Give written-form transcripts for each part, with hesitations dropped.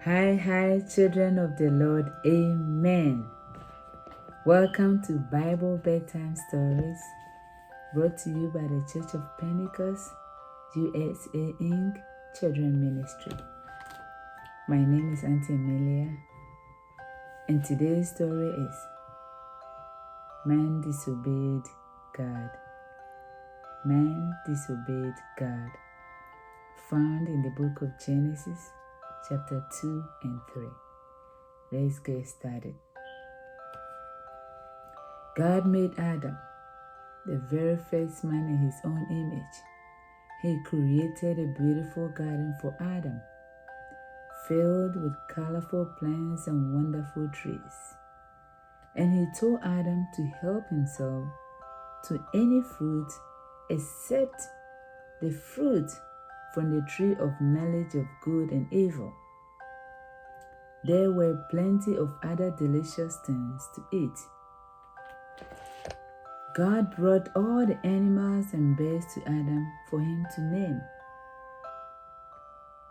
Hi, children of the Lord. Amen. Welcome to Bible Bedtime Stories, brought to you by the Church of Pentecost, USA Inc. Children Ministry. My name is Aunty Emelia, and today's story is Man Disobeyed God. Man disobeyed God, found in the book of Genesis, chapter 2 and 3. Let's get started. God made Adam, the very first man in his own image. He created a beautiful garden for Adam, filled with colorful plants and wonderful trees. And he told Adam to help himself to any fruit except the fruit from the tree of knowledge of good and evil. There were plenty of other delicious things to eat. God brought all the animals and birds to Adam for him to name.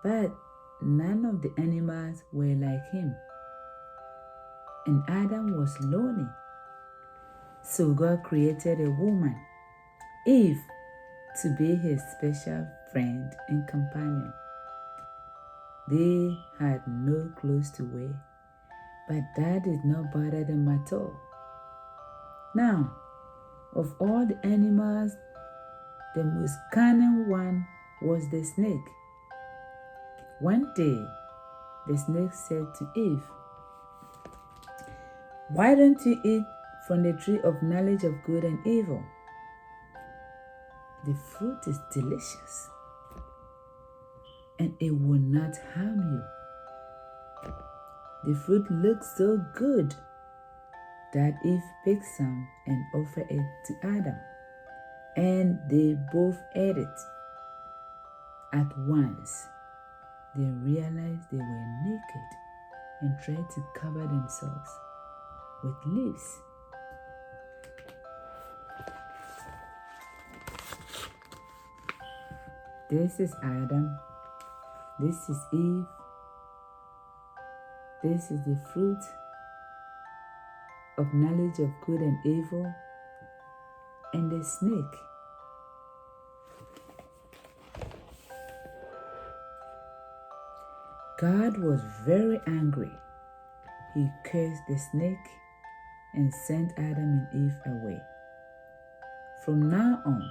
But none of the animals were like him, and Adam was lonely. So God created a woman, Eve, to be his special friend and companion. They had no clothes to wear, but that did not bother them at all. Now, of all the animals, the most cunning one was the snake. One day, the snake said to Eve, "Why don't you eat from the tree of knowledge of good and evil? The fruit is delicious, and it will not harm you." The fruit looked so good that Eve picked some and offered it to Adam, and they both ate it. At once, they realized they were naked and tried to cover themselves with leaves. This is Adam. This is Eve. This is the fruit of knowledge of good and evil, and the snake. God was very angry. He cursed the snake and sent Adam and Eve away. From now on,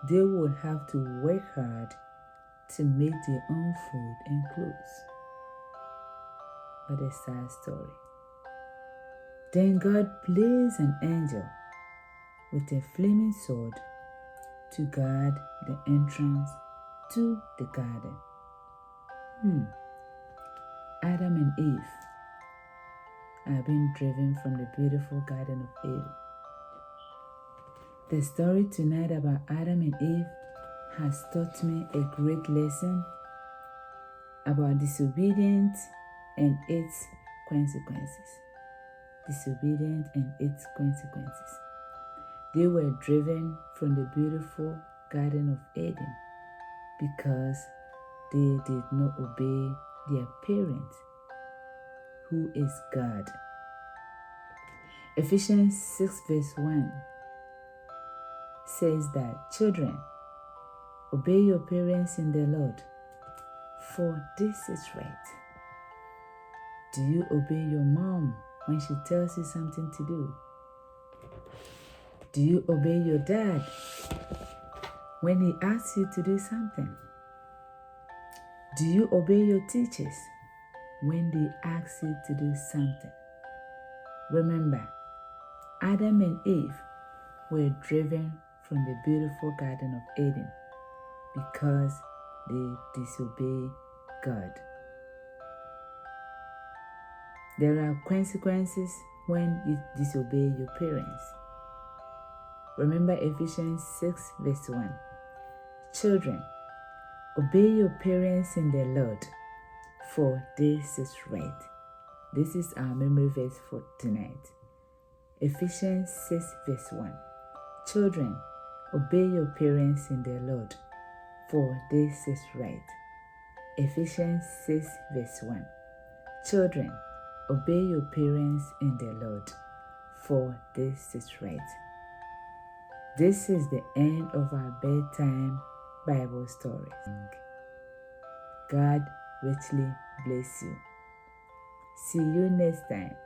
they would have to work hard to make their own food and clothes. What a sad story. Then God placed an angel with a flaming sword to guard the entrance to the garden. Adam and Eve are being driven from the beautiful Garden of Eden. The story tonight about Adam and Eve has taught me a great lesson about disobedience and its consequences. Disobedience and its consequences. They were driven from the beautiful Garden of Eden because they did not obey their parent, who is God. Ephesians 6 verse 1 says that, "Children, obey your parents in the Lord, for this is right." Do you obey your mom when she tells you something to do? Do you obey your dad when he asks you to do something? Do you obey your teachers when they ask you to do something? Remember, Adam and Eve were driven from the beautiful Garden of Eden because they disobeyed God. There are consequences when you disobey your parents. Remember Ephesians 6 verse 1. "Children, obey your parents in the Lord, for this is right." This is our memory verse for tonight. Ephesians 6 verse 1. "Children, obey your parents in the Lord, for this is right." Ephesians 6 verse 1. Children, obey your parents in the Lord, for this is right. This is the end of our bedtime Bible story. God richly bless you. See you next time.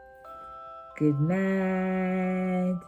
Good night.